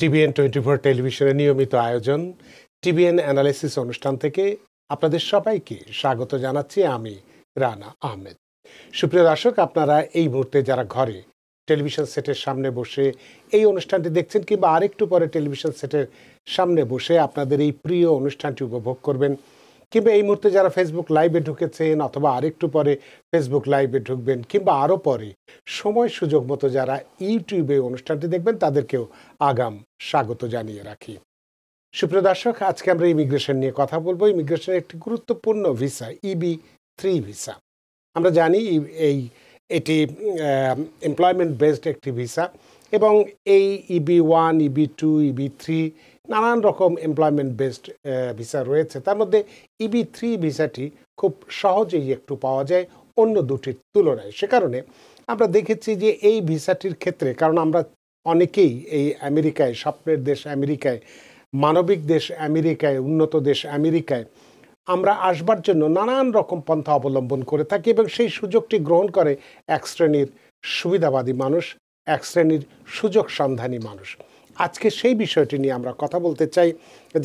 TBN 24 টেলিভিশনের নিয়মিত আয়োজন টিবিএন অ্যানালিসিস অনুষ্ঠান থেকে আপনাদের সবাইকে স্বাগত জানাচ্ছি। আমি রানা আহমেদ। সুপ্রিয় দর্শক, আপনারা এই মুহূর্তে যারা ঘরে টেলিভিশন সেটের সামনে বসে এই অনুষ্ঠানটি দেখছেন কিংবা আরেকটু পরে টেলিভিশন সেটের সামনে বসে আপনাদের এই প্রিয় অনুষ্ঠানটি উপভোগ করবেন, কিংবা এই মুহূর্তে যারা ফেসবুক লাইভে ঢুকেছেন অথবা আরেকটু পরে ফেসবুক লাইভে ঢুকবেন, কিংবা আরও পরে সময় সুযোগ মতো যারা ইউটিউবে অনুষ্ঠানটি দেখবেন, তাদেরকেও আগাম স্বাগত জানিয়ে রাখি। সুপ্রিয় দর্শক, আজকে আমরা ইমিগ্রেশন নিয়ে কথা বলবো। ইমিগ্রেশনের একটি গুরুত্বপূর্ণ ভিসা EB-3 ভিসা। আমরা জানি এটি এমপ্লয়মেন্ট বেসড একটি ভিসা, এবং এই EB-1, EB-2, EB-3 নানান রকম এমপ্লয়মেন্ট বেসড ভিসা রয়েছে। তার মধ্যে EB-3 ভিসাটি খুব সহজেই একটু পাওয়া যায় অন্য দুটির তুলনায়। সে কারণে আমরা দেখেছি যে এই ভিসাটির ক্ষেত্রে, কারণ আমরা অনেকেই এই আমেরিকায়, স্বপ্নের দেশ আমেরিকায়, মানবিক দেশ আমেরিকায়, উন্নত দেশ আমেরিকায় আমরা আসবার জন্য নানান রকম পন্থা অবলম্বন করে থাকি, এবং সেই সুযোগটি গ্রহণ করে এক শ্রেণীর সুবিধাবাদী মানুষ, এক শ্রেণীর সুযোগ সন্ধানী মানুষ। আজকে সেই বিষয়টি নিয়ে আমরা কথা বলতে চাই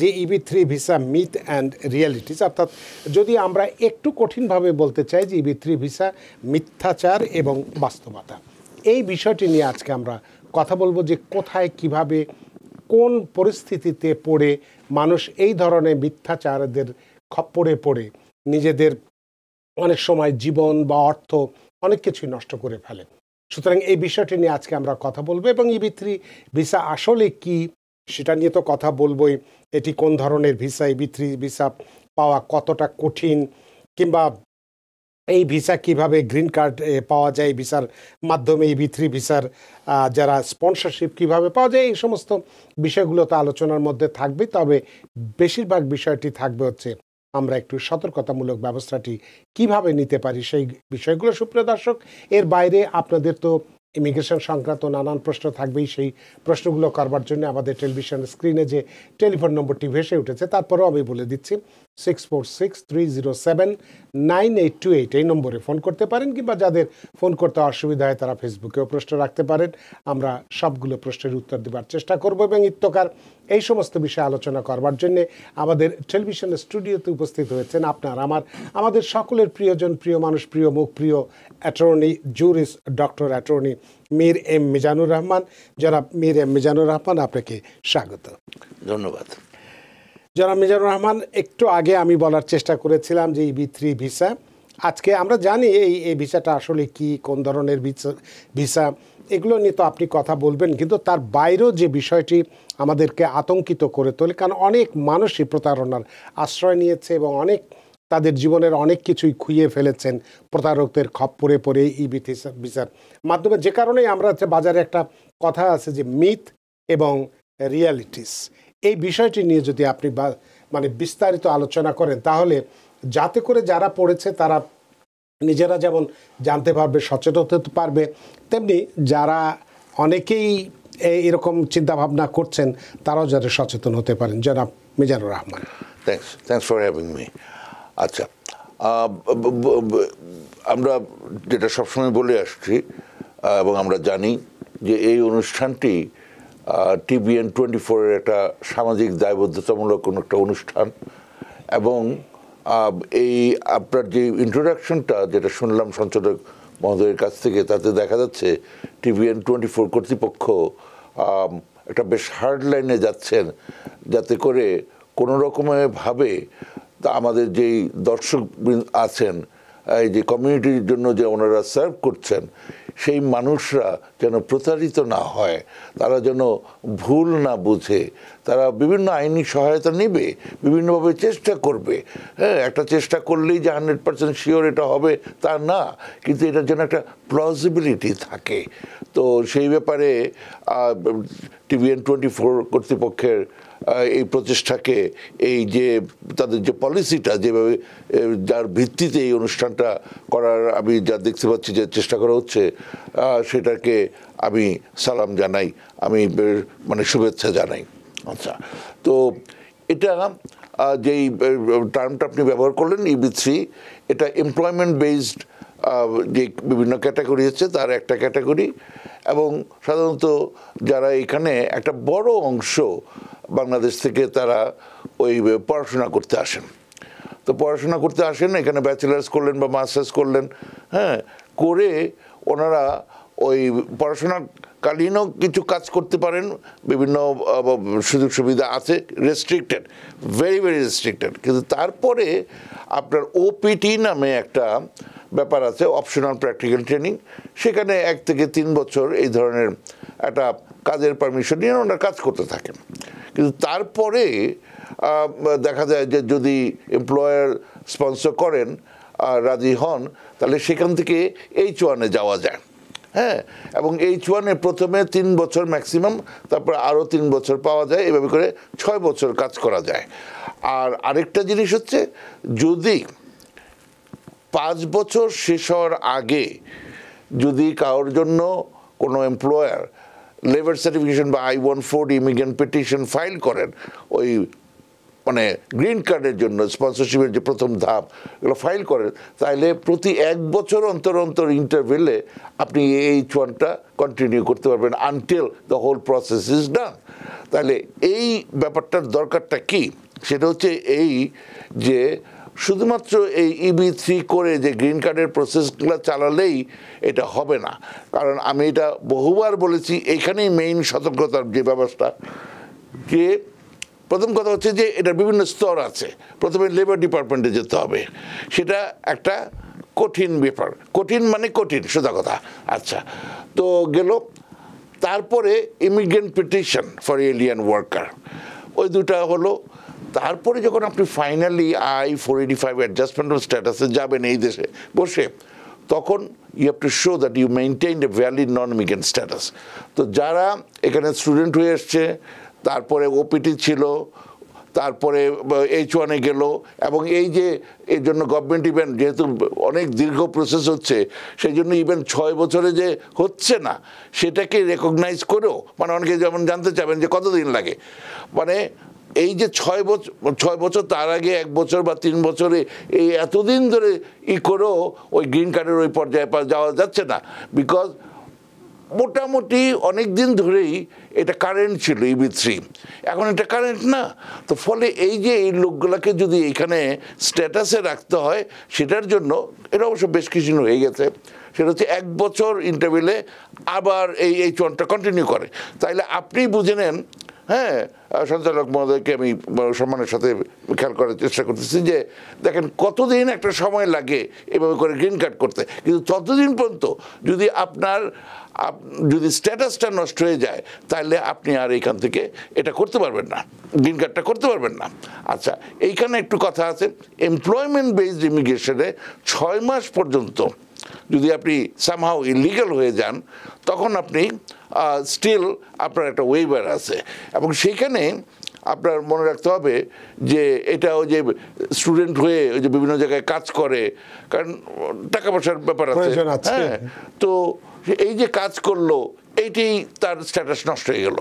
যে EB-3 visa myth and realities, অর্থাৎ যদি আমরা একটু কঠিনভাবে বলতে চাই যে EB-3 ভিসা মিথ্যাচার এবং বাস্তবতা। এই বিষয়টি নিয়ে আজকে আমরা কথা বলবো যে কোথায়, কিভাবে, কোন পরিস্থিতিতে পড়ে মানুষ এই ধরনের মিথ্যাচারদের খপ্পরে পড়ে নিজেদের অনেক সময় জীবন বা অর্থ অনেক কিছুই নষ্ট করে ফেলে। সুতরাং এই বিষয়টি নিয়ে আজকে আমরা কথা বলবো, এবং EB-3 ভিসা আসলে কি সেটা নিয়ে তো কথা বলবোই। এটি কোন ধরনের ভিসা, EB-3 ভিসা পাওয়া কতটা কঠিন, কিংবা এই ভিসা কিভাবে গ্রিন কার্ড পাওয়া যায়, ভিসার মাধ্যমে EB-3 ভিসার যারা স্পন্সরশিপ কিভাবে পাওয়া যায়, এই সমস্ত বিষয়গুলো তো আলোচনার মধ্যে থাকবে। তবে বেশিরভাগ বিষয়টি থাকবে হচ্ছে আমরা একটু সতর্কতামূলক ব্যবস্থাটি কিভাবে নিতে পারি সেই বিষয়গুলো। সুপ্রিয় দর্শক, এর বাইরে আপনাদের তো ইমিগ্রেশন সংক্রান্ত নানান প্রশ্ন থাকবেই। সেই প্রশ্নগুলো করবার জন্য আমাদের টেলিভিশন স্ক্রিনে যে টেলিফোন নম্বরটি ভেসে উঠেছে, তারপরেও আমি বলে দিচ্ছি 6463079828 এই নম্বরে ফোন করতে পারেন, কিংবা যাদের ফোন করতে অসুবিধা হয় তারা ফেসবুকেও প্রশ্ন রাখতে পারেন। আমরা সবগুলো প্রশ্নের উত্তর দেওয়ার চেষ্টা করব, এবং ইত্যকার এই সমস্ত বিষয়ে আলোচনা করবার জন্য আমাদের টেলিভিশন স্টুডিওতে উপস্থিত হয়েছেন আমাদের সকলের প্রিয়জন, প্রিয় মানুষ, প্রিয় মুখ, প্রিয় attorney, juris, doctor attorney Mir M Mizanur Rahman. জনাব মীর এম মিজানুর রহমান, আপনাকে স্বাগত। ধন্যবাদ। জনাব মিজানুর রহমান, একটু আগে আমি বলার চেষ্টা করেছিলাম যে EB-3 ভিসা, আজকে আমরা জানি এই ভিসাটা আসলে কি, কোন ধরনের ভিসা, এগুলো নিয়ে তো আপনি কথা বলবেন, কিন্তু তার বাইরেও যে বিষয়টি আমাদেরকে আতঙ্কিত করে তোলে, কারণ অনেক মানুষই প্রতারণার আশ্রয় নিয়েছে এবং অনেক তাদের জীবনের অনেক কিছুই খুইয়ে ফেলেছেন প্রতারকদের খপ্পরে পড়ে EB-3 ভিসার মাধ্যমে। যে কারণেই আমরা বাজারে একটা কথা আছে যে মিথ এবং রিয়ালিটিস, এই বিষয়টি নিয়ে যদি আপনি মানে বিস্তারিত আলোচনা করেন, তাহলে যাতে করে যারা পড়েছে তারা নিজেরা যেমন জানতে পারবে, সচেতন হতে পারবে, তেমনি যারা অনেকেই এরকম চিন্তাভাবনা করছেন তারাও যাতে সচেতন হতে পারেন। জনাব Mizanur Rahman. Thanks for having me. আচ্ছা, আমরা যেটা সবসময় বলে আসছি এবং আমরা জানি যে এই অনুষ্ঠানটি TBN 24-এর একটা সামাজিক দায়বদ্ধতামূলক কোনো একটা অনুষ্ঠান, এবং এই আপনার যে ইন্ট্রোডাকশনটা যেটা শুনলাম সঞ্চালক মহোদয়ের কাছ থেকে, তাতে দেখা যাচ্ছে TBN 24 কর্তৃপক্ষ একটা বেশ হার্ড লাইনে যাচ্ছেন, যাতে করে কোনো রকমভাবে আমাদের যেই দর্শক আছেন, এই যে কমিউনিটির জন্য যে ওনারা সার্ভ করছেন, সেই মানুষরা যেন প্রতারিত না হয়, তারা যেন ভুল না বুঝে, তারা বিভিন্ন আইনি সহায়তা নেবে, বিভিন্নভাবে চেষ্টা করবে। হ্যাঁ, একটা চেষ্টা করলেই যে 100% শিওর এটা হবে তা না, কিন্তু এটার জন্য একটা প্লজিবিলিটি থাকে। তো সেই ব্যাপারে TBN 24 কর্তৃপক্ষের এই প্রচেষ্টাকে, এই যে তাদের যে পলিসিটা, যেভাবে যার ভিত্তিতে এই অনুষ্ঠানটা করার আমি যা দেখতে পাচ্ছি যে চেষ্টা করা হচ্ছে, সেটাকে আমি সালাম জানাই, আমি মানে শুভেচ্ছা জানাই। আচ্ছা, তো এটা যেই টার্মটা আপনি ব্যবহার করলেন EB-3, এটা এমপ্লয়মেন্ট বেসড যে বিভিন্ন ক্যাটাগরি আছে তার একটা ক্যাটাগরি, এবং সাধারণত যারা এখানে একটা বড় অংশ বাংলাদেশ থেকে তারা ওই পড়াশোনা করতে আসেন। তো পড়াশোনা করতে আসেন, এখানে ব্যাচেলার্স করলেন বা মাস্টার্স করলেন, হ্যাঁ, করে ওনারা ওই পড়াশোনাকালীনও কিছু কাজ করতে পারেন, বিভিন্ন সুযোগ সুবিধা আছে, রেস্ট্রিক্টেড, ভেরি ভেরি রেস্ট্রিক্টেড। কিন্তু তারপরে আপনার ওপিটি নামে একটা ব্যাপার আছে, অপশনাল প্র্যাকটিক্যাল ট্রেনিং। সেখানে 1 থেকে 3 বছর এই ধরনের একটা কাজের পারমিশন নিয়ে ওনারা কাজ করতে থাকেন। কিন্তু তারপরে দেখা যায় যে যদি এমপ্লয়ার স্পন্সর করেন, রাজি হন, তাহলে সেখান থেকে H1-এ যাওয়া যায়। হ্যাঁ, এবং H1-এ প্রথমে 3 বছর ম্যাক্সিমাম, তারপর আরও 3 বছর পাওয়া যায়, এভাবে করে 6 বছর কাজ করা যায়। আর আরেকটা জিনিস হচ্ছে, যদি 5 বছর শেষ হওয়ার আগে যদি কারোর জন্য কোনো এমপ্লয়ার লেবার সার্টিফিকেশন বা I-140 ইমিগ্রেন্ট পিটিশন ফাইল করেন, ওই মানে গ্রিন কার্ডের জন্য স্পন্সরশিপের যে প্রথম ধাপ, এগুলো ফাইল করেন, তাহলে প্রতি 1 বছর অন্তর অন্তর ইন্টারভেলে আপনি H1টা কন্টিনিউ করতে পারবেন until the whole process is done. তাহলে এই ব্যাপারটার দরকারটা কি? সেটা হচ্ছে এই যে শুধুমাত্র এই EB3 করে যে গ্রিন কার্ডের প্রসেসগুলো চালালেই এটা হবে না। কারণ আমি এটা বহুবার বলেছি, এইখানেই মেইন সতর্কতার যে ব্যবস্থা, যে প্রথম কথা হচ্ছে যে এটার বিভিন্ন স্তর আছে। প্রথমে লেবার ডিপার্টমেন্টে যেতে হবে, সেটা একটা কঠিন ব্যাপার। কঠিন মানে কঠিন, সোজা কথা। আচ্ছা, তো গেল। তারপরে immigrant petition for alien worker, ওই দুটা হলো। তারপরে যখন আপনি ফাইনালি I-485 অ্যাডজাস্টমেন্ট অফ স্ট্যাটাসে যাবেন এই দেশে বসে, তখন you have to show that you maintain a valid non immigrant status. তো যারা এখানে স্টুডেন্ট হয়ে এসছে, তারপরে ওপিটি ছিল, তারপরে H1-এ গেল, এবং এই যে এর জন্য গভর্নমেন্ট ইভেন যেহেতু অনেক দীর্ঘ প্রসেস হচ্ছে, সেই জন্য ইভেন 6 বছরে যে হচ্ছে না সেটাকে রেকগনাইজ করেও, মানে অনেকে যেমন জানতে চাবেন যে কতদিন লাগে, মানে এই যে 6 বছর তার আগে 1 বছর বা 3 বছরে এই এতদিন ধরে করেও ওই গ্রিন কার্ডের ওই পর্যায়ে যাওয়া যাচ্ছে না, বিকজ মোটামুটি অনেক দিন ধরেই এটা কারেন্ট ছিল EB3, এখন এটা কারেন্ট না। তো ফলে এই যে এই লোকগুলোকে যদি এখানে স্ট্যাটাসে রাখতে হয়, সেটার জন্য এটা অবশ্য বেশ কিছু হয়ে গেছে। সেটা হচ্ছে 1 বছর ইন্টারভেলে আবার এই H1টা কন্টিনিউ করে। তাইলে আপনি বুঝে নেন, হ্যাঁ, সঞ্চালক মহোদয়কে আমি সম্মানের সাথে খেয়াল করার চেষ্টা করতেছি যে দেখেন কতদিন একটা সময় লাগে এভাবে করে গ্রিন কার্ড করতে। কিন্তু ততদিন পর্যন্ত যদি আপনার যদি স্ট্যাটাসটা নষ্ট হয়ে যায়, তাহলে আপনি আর এইখান থেকে এটা করতে পারবেন না, গ্রিন কার্ডটা করতে পারবেন না। আচ্ছা, এইখানে একটু কথা আছে, এমপ্লয়মেন্ট বেসড ইমিগ্রেশনে 6 মাস পর্যন্ত যদি আপনি সামহাউ ইলিগাল হয়ে যান, তখন আপনি স্টিল আপনার একটা ওয়েভার আছে, এবং সেইখানে আপনার মনে রাখতে হবে যে এটা ওই যে স্টুডেন্ট হয়ে ওই যে বিভিন্ন জায়গায় কাজ করে, কারণ টাকা পয়সার ব্যাপার আছে, হ্যাঁ, তো এই যে কাজ করলো এইটাই তার স্ট্যাটাস নষ্ট হয়ে গেল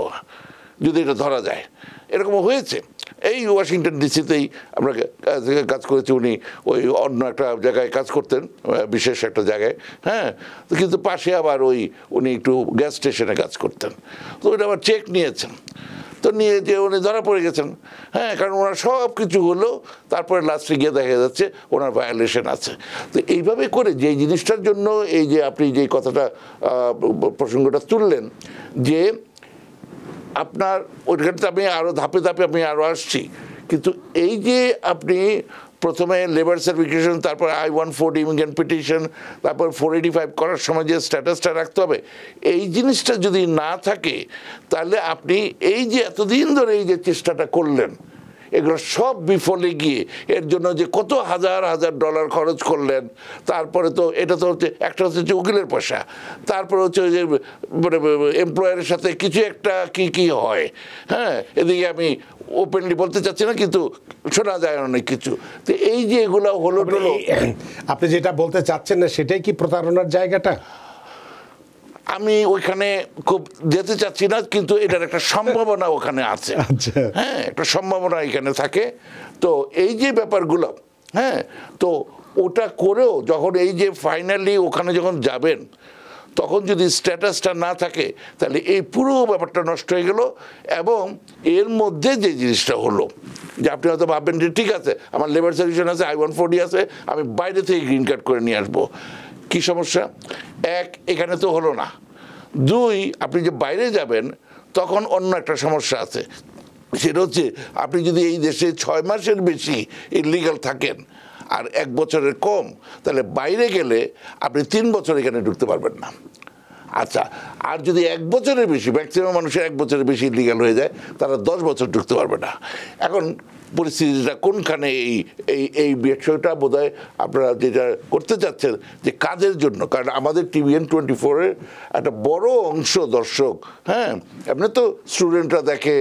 যদি এটা ধরা যায়। এরকম হয়েছে। এই ওয়াশিংটন ডিসিতেই আমরা কাজ করেছি, উনি ওই অন্য একটা জায়গায় কাজ করতেন, বিশেষ একটা জায়গায়, হ্যাঁ, কিন্তু পাশে আবার উনি একটু গ্যাস স্টেশনে কাজ করতেন। তো ওইটা আবার চেক নিয়েছেন, তো নিয়ে যে উনি ধরা পড়ে গেছেন, হ্যাঁ, কারণ ওনার সব কিছু হলো, তারপরে লাস্টে গিয়ে দেখা যাচ্ছে ওনার ভায়োলেশন আছে। তো এইভাবে করে যে জিনিসটার জন্য এই যে আপনি যে কথাটা প্রসঙ্গটা তুললেন, যে আপনার ওইখানে আমি আরও ধাপে ধাপে আমি আরও আসছি, কিন্তু এই যে আপনি প্রথমে লেবার সার্টিফিকেশন, তারপর I-140 ইমিগ্রেন্ট পিটিশন, তারপর 485 করার সময় যে স্ট্যাটাসটা রাখতে হবে, এই জিনিসটা যদি না থাকে, তাহলে আপনি এই যে এতদিন ধরে এই যে চেষ্টাটা করলেন, এগুলো সব বিফলে গিয়ে এর জন্য যে কত হাজার হাজার ডলার খরচ করলেন, তারপরে তো এটা তো হচ্ছে একটা হচ্ছে উকিলের পয়সা, তারপরে হচ্ছে যে মানে এমপ্লয়ারের সাথে কিছু একটা কি হয়, হ্যাঁ, এদিকে আমি ওপেনলি বলতে চাচ্ছি না, কিন্তু শোনা যায় অনেক কিছু। তো এই যে এগুলো হলো, আপনি যেটা বলতে চাচ্ছেন না সেটাই কি প্রতারণার জায়গাটা? আমি ওইখানে খুব যেতে চাচ্ছি না, কিন্তু এটার একটা সম্ভাবনা ওখানে আছে, হ্যাঁ, একটা সম্ভাবনা এখানে থাকে। তো এই যে ব্যাপারগুলো, হ্যাঁ, তো ওটা করেও যখন এই যে ফাইনালি ওখানে যখন যাবেন, তখন যদি স্ট্যাটাসটা না থাকে তাহলে এই পুরো ব্যাপারটা নষ্ট হয়ে গেল। এবং এর মধ্যে যে জিনিসটা হলো যে আপনি হয়তো ভাববেন যে ঠিক আছে আমার লেবার সার্ভিশন আছে, I-140 আছে, আমি বাইরে থেকে গ্রিন কার্ড করে নিয়ে আসবো। কি সমস্যা? এক, এখানে তো হলো না। দুই, আপনি যে বাইরে যাবেন তখন অন্য একটা সমস্যা আছে, সেটা হচ্ছে আপনি যদি এই দেশে 6 মাসের বেশি ইলিগাল থাকেন আর 1 বছরের কম, তাহলে বাইরে গেলে আপনি 3 বছর এখানে ঢুকতে পারবেন না। আচ্ছা, আর যদি 1 বছরের বেশি, ম্যাক্সিমাম মানুষের 1 বছরের বেশি ইলিগাল হয়ে যায়, তারা 10 বছর ঢুকতে পারবে না। এখন পরিস্থিতিটা কোনখানে? এই বিষয়টা বোধহয় আপনারা যেটা করতে চাচ্ছেন যে কাজের জন্য, কারণ আমাদের TVN 24-এর একটা বড় অংশ দর্শক, হ্যাঁ, এমনি তো স্টুডেন্টরা দেখে,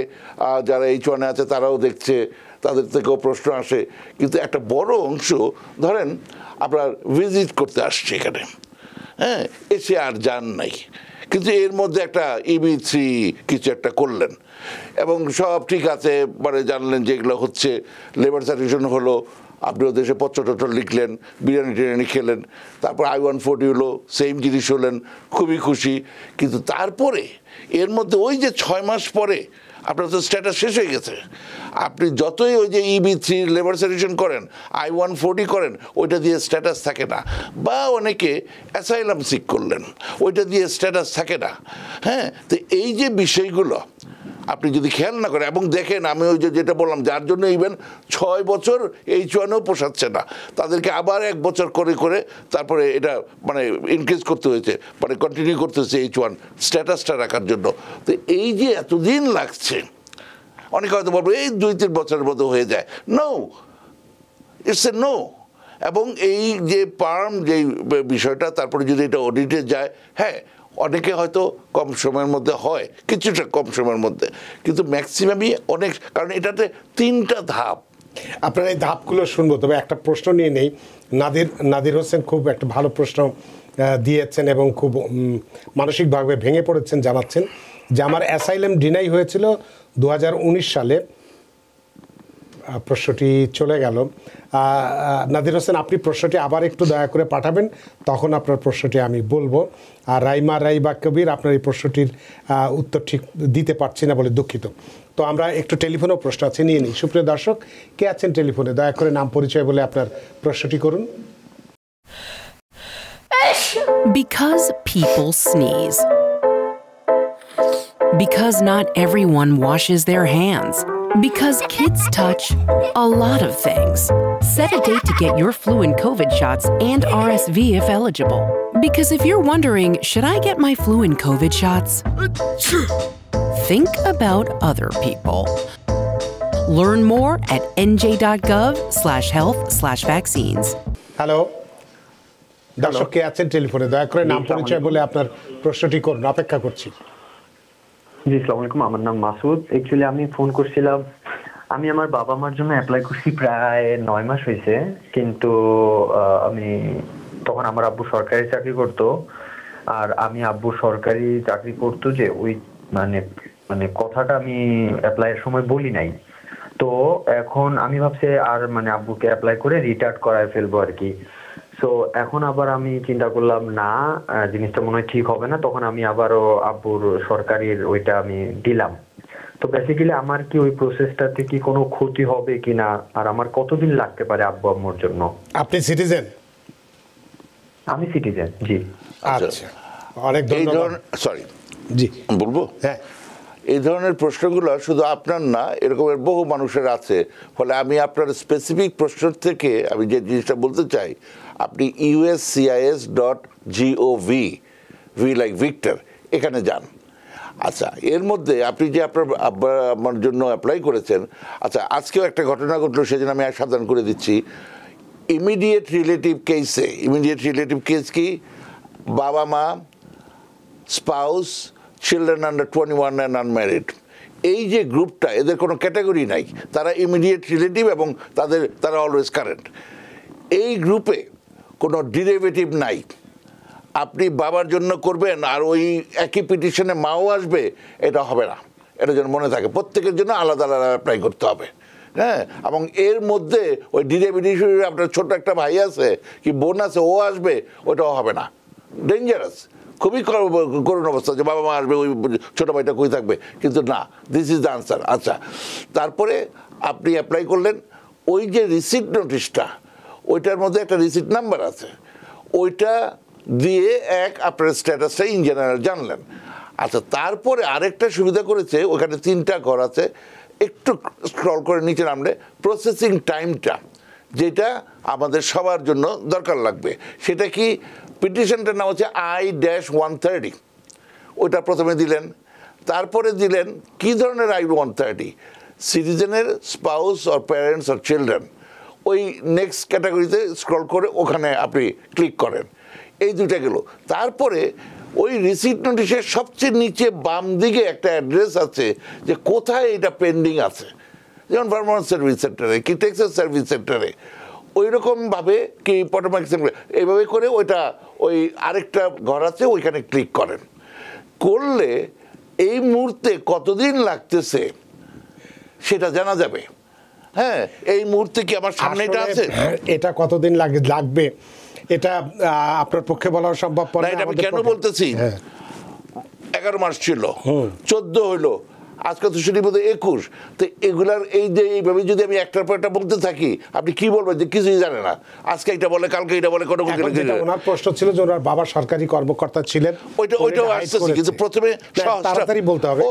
যারা H1 আছে তারাও দেখছে, তাদের থেকেও প্রশ্ন আসে, কিন্তু একটা বড় অংশ ধরেন আপনার ভিজিট করতে আসছে এখানে, হ্যাঁ, এসে আর যান নাই, কিন্তু এর মধ্যে একটা EB3 কিছু একটা করলেন এবং সব ঠিক আছে, মানে জানলেন যে এগুলো হচ্ছে, লেবার সার্ভিশন হলো, আপনি ওদের দেশে পত্র লিখলেন, বিরিয়ানি টিরিয়ানি খেলেন, তারপর I-140 হলো, সেম জিনিস হলেন, খুবই খুশি। কিন্তু তারপরে এর মধ্যে ওই যে 6 মাস পরে আপনার তো স্ট্যাটাস শেষ হয়ে গেছে, আপনি যতই ওই যে EB3 লেবার সার্ভিশন করেন, I-140 করেন, ওইটা দিয়ে স্ট্যাটাস থাকে না। বা অনেকে অ্যাসাইলাম সিক করলেন, ওইটা দিয়ে স্ট্যাটাস থাকে না। হ্যাঁ, তো এই যে বিষয়গুলো আপনি যদি খেয়াল না করেন এবং দেখেন, আমি ওই যে যেটা বললাম, যার জন্য ইভেন 6 বছর H1-ও পোষাচ্ছে না, তাদেরকে আবার 1 বছর করে করে তারপরে এটা মানে ইনক্রিজ করতে হয়েছে, মানে কন্টিনিউ করতে হয়েছে H1 স্ট্যাটাসটা রাখার জন্য। তো এই যে এতদিন লাগছে, অনেকে হয়তো বলবো এই 2-3 বছরের মতো হয়ে যায়। No, it's a no. এবং এই যে পার্ম যে বিষয়টা, তারপরে যদি এটা অডিটে যায়, হ্যাঁ, অনেকে হয়তো কম সময়ের মধ্যে হয়, কিছুটা কম সময়ের মধ্যে, কিন্তু ম্যাক্সিমামই অনেক, কারণ এটাতে 3টা ধাপ। আপনার এই ধাপগুলো শুনবো, তবে একটা প্রশ্ন নিয়ে নেই। নাদির হোসেন খুব একটা ভালো প্রশ্ন দিয়েছেন এবং খুব মানসিকভাবে ভেঙে পড়েছেন, জানাচ্ছেন যে আমার অ্যাসাইলাম ডিনাই হয়েছিল 2019 সালে। প্রশ্নটি চলে গেল। নাদির হোসেন, আপনি প্রশ্নটি আবার একটু দয়া করে পাঠাবেন, তখন আপনার প্রশ্নটি আমি বলবো। আর রাইবা কবির, আপনার এই প্রশ্নটির উত্তর ঠিক দিতে পারছি না বলে দুঃখিত। তো আমরা একটু টেলিফোনেও প্রশ্ন আছে, নিয়ে নিই। সুপ্রিয় দর্শক, কে আছেন টেলিফোনে? দয়া করে নাম পরিচয় বলে আপনার প্রশ্নটি করুন। Because people sneeze. Because not everyone washes their hands. Because kids touch a lot of things. Set a date to get your flu and COVID shots and RSV if eligible. Because if you're wondering, should I get my flu and COVID shots? Think about other people. Learn more at nj.gov/health/vaccines. Hello, দর্শক কে আছেন টেলিফোনে? দয়া করে নাম পরিচয় বলে আপনার প্রশ্নটি করুন, অপেক্ষা করছি। জি, আসসালামু আলাইকুম, আমার নাম মাসুদ। অ্যাকচুয়ালি আমি ফোন করছিলাম, আমি আমার বাবা মার জন্য অ্যাপ্লাই করছি প্রায় 9 মাস হয়েছে, কিন্তু আমি তখন আমার আব্বু সরকারি চাকরি করতো, আর আমি আব্বু সরকারি চাকরি করতো যে ওই মানে কথাটা আমি অ্যাপ্লাইয়ের সময় বলি নাই। তো এখন আমি ভাবছি আর মানে আব্বুকে অ্যাপ্লাই করে রিটায়ার্ড করায় ফেলবো আর কি। সো এখন আবার আমি চিন্তা করলাম না, জিনিসটা মনে হয় ঠিক হবে না, তখন আমি আবারও আব্বুর সরকারির ওইটা আমি দিলাম। তো বেসিক্যালি আমার কি ওই প্রসেসটাতে কি কোনো ক্ষতি হবে কিনা, আর আমার কতদিন লাগতে পারে আব্বু আম্মুর জন্য? আপনি সিটিজেন? আমি সিটিজেন, জি। আচ্ছা, অনেক ধন্যবাদ। সরি, জি বলবো? হ্যাঁ, এই ধরনের প্রশ্নগুলো শুধু আপনার না, এরকমের বহু মানুষের আছে। ফলে আমি আপনার স্পেসিফিক প্রশ্ন থেকে আমি যে জিনিসটা বলতে চাই, আপনি uscis.gov, ভি লাইক ভিক্টর, এখানে যান। আচ্ছা, এর মধ্যে আপনি যে আপনার আমার জন্য অ্যাপ্লাই করেছেন, আচ্ছা, আজকেও একটা ঘটনা ঘটলো, সেজন্য আমি সাবধান করে দিচ্ছি। ইমিডিয়েট রিলেটিভ কেসে, ইমিডিয়েট রিলেটিভ কেস কি? বাবা মা, spouse, children under 21 and unmarried, এই যে গ্রুপটা, এদের কোনো ক্যাটাগরি নাই, তারা ইমিডিয়েট রিলেটিভ এবং তারা অলওয়েজ কারেন্ট। এই গ্রুপে কোনো ডেরিভেটিভ নাই। আপনি বাবার জন্য করবেন আর ওই একই পিটিশনে মাও আসবে, এটা হবে না। এটা যেন মনে থাকে, প্রত্যেকের জন্য আলাদা আলাদা অ্যাপ্লাই করতে হবে। হ্যাঁ, এবং এর মধ্যে ওই ডিরে বেনিফিশিয়ারি আপনার ছোট একটা ভাই আছে কি বোন আছে, ও আসবে, ওটাও হবে না, ডেঞ্জারাস, খুবই করুণ অবস্থা যে বাবা মা আসবে, ওই ছোটো ভাইটা কই থাকবে, কিন্তু না, দিস ইজ দ্য আনসার। আচ্ছা, তারপরে আপনি অ্যাপ্লাই করলেন, ওই যে রিসিট নোটিশটা, ওইটার মধ্যে একটা রিসিট নাম্বার আছে, ওইটা দিয়ে আপনার স্ট্যাটাসটা ইন জেনারেল জানলেন। আচ্ছা, তারপরে আরেকটা সুবিধা করেছে, ওখানে 3টা ঘর আছে, একটু স্ক্রল করে নিচে নামলে প্রসেসিং টাইমটা, যেটা আমাদের সবার জন্য দরকার লাগবে, সেটা কি, পিটিশনটার নাম হচ্ছে I-130, ওইটা প্রথমে দিলেন। তারপরে দিলেন কি ধরনের I-130, সিটিজেনের spouse or parents or children, ওই নেক্সট ক্যাটাগরিতে স্ক্রল করে ওখানে আপনি ক্লিক করেন, এই দুইটা গেল। তারপরে ওই রিসিট নোটিশের সবচেয়ে নিচে বাম দিকে একটা অ্যাড্রেস আছে যে কোথায় এটা পেন্ডিং আছে, যেমন ভার্মন্ট সার্ভিস সেন্টারে কি টেক্সাস সার্ভিস সেন্টারে, ওই রকমভাবে কি পটোম্যাক সেন্টারে, এইভাবে করে ওইটা ওই আরেকটা ঘর আছে ওইখানে ক্লিক করেন, করলে এই মুহূর্তে কতদিন লাগতেছে সেটা জানা যাবে। হ্যাঁ, এই মুহূর্তে কি আমার সামনে এটা আছে, এটা কতদিন লাগবে এটা আপনার পক্ষে বলা সম্ভব না। এটা আমি কেন বলতেছি, 11 মাস ছিল, 14 হইলো, আজকে তো শুনি বোধ 21, তো এগুলার এই যে এইভাবে যদি আমি একটার পর একটা বলতে থাকি, আপনি কি বলবেন যে কিছুই জানে না, আজকে এটা বলে কালকে এটা বলে, কোনো ওনার প্রশ্ন ছিল যে ওনার বাবা সরকারি কর্মকর্তা ছিলেন, ওইটাও আসতেছে, কিন্তু প্রথমে তাড়াতাড়ি বলতে হবে।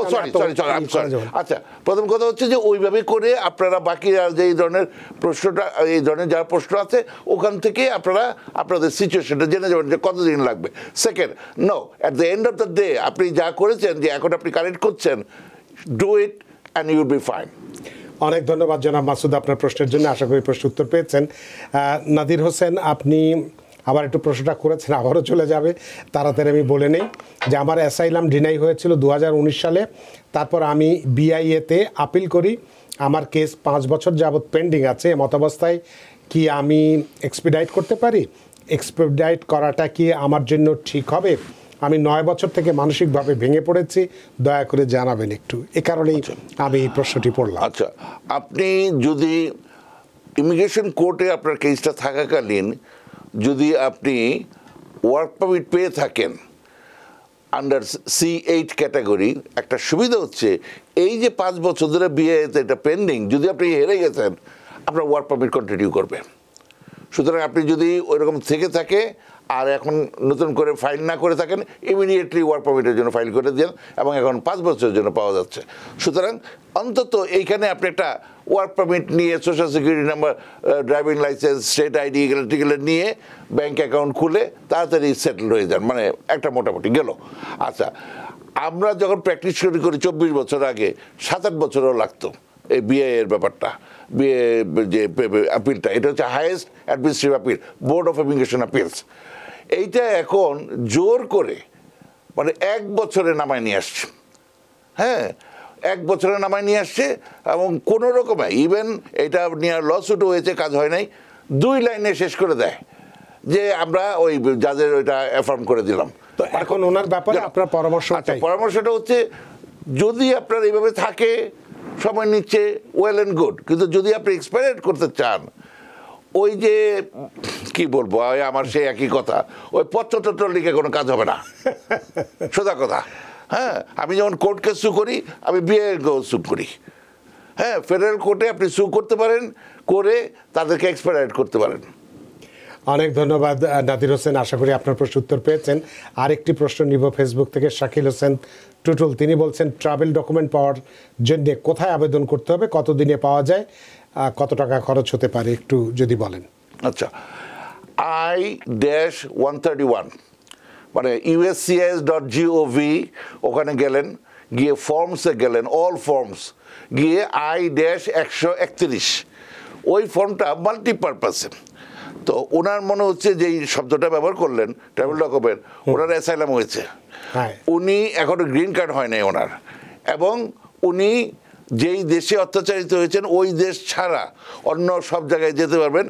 আচ্ছা, প্রথম কথা হচ্ছে যে ওইভাবে করে আপনারা বাকি যে এই ধরনের প্রশ্নটা, এই ধরনের যারা প্রশ্ন আছে ওখান থেকে আপনারা আপনাদের সিচুয়েশনটা জেনে যাবেন যে কতদিন লাগবে। Second, no, at the end of the day আপনি যা করেছেন, যে এখন আপনি কারেক্ট করছেন, do it and you will be fine. অনেক ধন্যবাদ জনাব মাসুদ আপনার প্রশ্নের জন্য, আশা করি প্রশ্ন উত্তর পেয়েছেন। নাদির হোসেন, আপনি আবার একটু প্রশ্নটা করেছেন, আবারও চলে যাবে, তাড়াতাড়ি আমি বলে নেই যে আমার অ্যাসাইলাম ডিনাই হয়েছিল 2019 সালে, তারপর আমি BIA-তে আপিল করি, আমার কেস 5 বছর যাবৎ পেন্ডিং আছে, মতাবস্থায় কি আমি এক্সপিডাইট করতে পারি? এক্সপিডাইট করাটা কি আমার জন্য ঠিক হবে? আমি 9 বছর থেকে মানসিকভাবে ভেঙে পড়েছি, দয়া করে জানাবেন একটু, এ কারণেই আমি এই প্রশ্নটি পড়লাম। আচ্ছা, আপনি যদি ইমিগ্রেশন কোর্টে আপনার কেসটা থাকাকালীন যদি আপনি ওয়ার্ক পারমিট পেয়ে থাকেন আন্ডার C8 ক্যাটাগরি, একটা সুবিধা হচ্ছে এই যে 5 বছর ধরে BIA-তে এটা পেন্ডিং, যদি আপনি হেরে গেছেন আপনার ওয়ার্ক পারমিট কন্টিনিউ করবে। সুতরাং আপনি যদি ওইরকম থেকে থাকে আর এখন নতুন করে ফাইল না করে থাকেন, ইমিডিয়েটলি ওয়ার্ক পারমিটের জন্য ফাইল করে দেন, এবং এখন 5 বছরের জন্য পাওয়া যাচ্ছে। সুতরাং অন্তত এইখানে আপনি একটা ওয়ার্ক পারমিট নিয়ে, social security number, driving licence, state ID, এগুলো নিয়ে ব্যাঙ্ক অ্যাকাউন্ট খুলে তাড়াতাড়ি সেটেল হয়ে যান, মানে একটা মোটামুটি গেল। আচ্ছা, আমরা যখন প্র্যাকটিস করি 24 বছর আগে, 7-8 বছরও লাগতো এই BIA-এর ব্যাপারটা, যে আপিলটা, এটা হচ্ছে highest administrative appeal, board of immigration আপিলস। এইটা এখন জোর করে মানে 1 বছরে নামায় নিয়ে আসছে। হ্যাঁ, 1 বছরে নামায় নিয়ে আসছে, এবং কোনো রকমে ইভেন এটা নিয়ে লসুটও হয়েছে, কাজ হয় নাই, 2 লাইনে শেষ করে দেয় যে আমরা ওই জাজের ওইটা অ্যাফার্ম করে দিলাম। তো এখন ওনার ব্যাপারে আপনার পরামর্শটা হচ্ছে, যদি আপনার এইভাবে থাকে, সময় নিচ্ছে, ওয়েল অ্যান্ড গুড, কিন্তু যদি আপনি এক্সপায়ার করতে চান, ওই যে কি বলবো, আমার সেই একই কথা, ওই পত্র লিখে কোনো কাজ হবে না, সোজা কথা। হ্যাঁ, আমি যেমন কোর্টকে সু করি, আমি BIA-কেও সু করি। হ্যাঁ, ফেডারেল কোর্টে আপনি সু করতে পারেন, করে তাদেরকে এক্সপায়ার করতে পারেন। অনেক ধন্যবাদ নাদির হোসেন, আশা করি আপনার প্রশ্ন উত্তর পেয়েছেন। আরেকটি প্রশ্ন নিব ফেসবুক থেকে, শাকিল হোসেন টুটুল, তিনি বলছেন ট্রাভেল ডকুমেন্ট পাওয়ার জন্য কোথায় আবেদন করতে হবে, কতদিনে পাওয়া যায়, কত টাকা খরচ হতে পারে, একটু যদি বলেন। আচ্ছা, I-131 মানে USCIS.gov, ওখানে গেলেন, গিয়ে ফর্মসে গেলেন, অল ফর্মস, গিয়ে I-131, ওই ফর্মটা মাল্টিপারপাসে। তো ওনার মনে হচ্ছে যে এই শব্দটা ব্যবহার করলেন, ট্রাভেল ডকুমেন্ট, ওনার অ্যাসাইলাম হয়েছে, উনি এখনো গ্রিন কার্ড হয় নাই ওনার, এবং উনি যেই দেশে অত্যাচারিত হয়েছেন ওই দেশ ছাড়া অন্য সব জায়গায় যেতে পারবেন।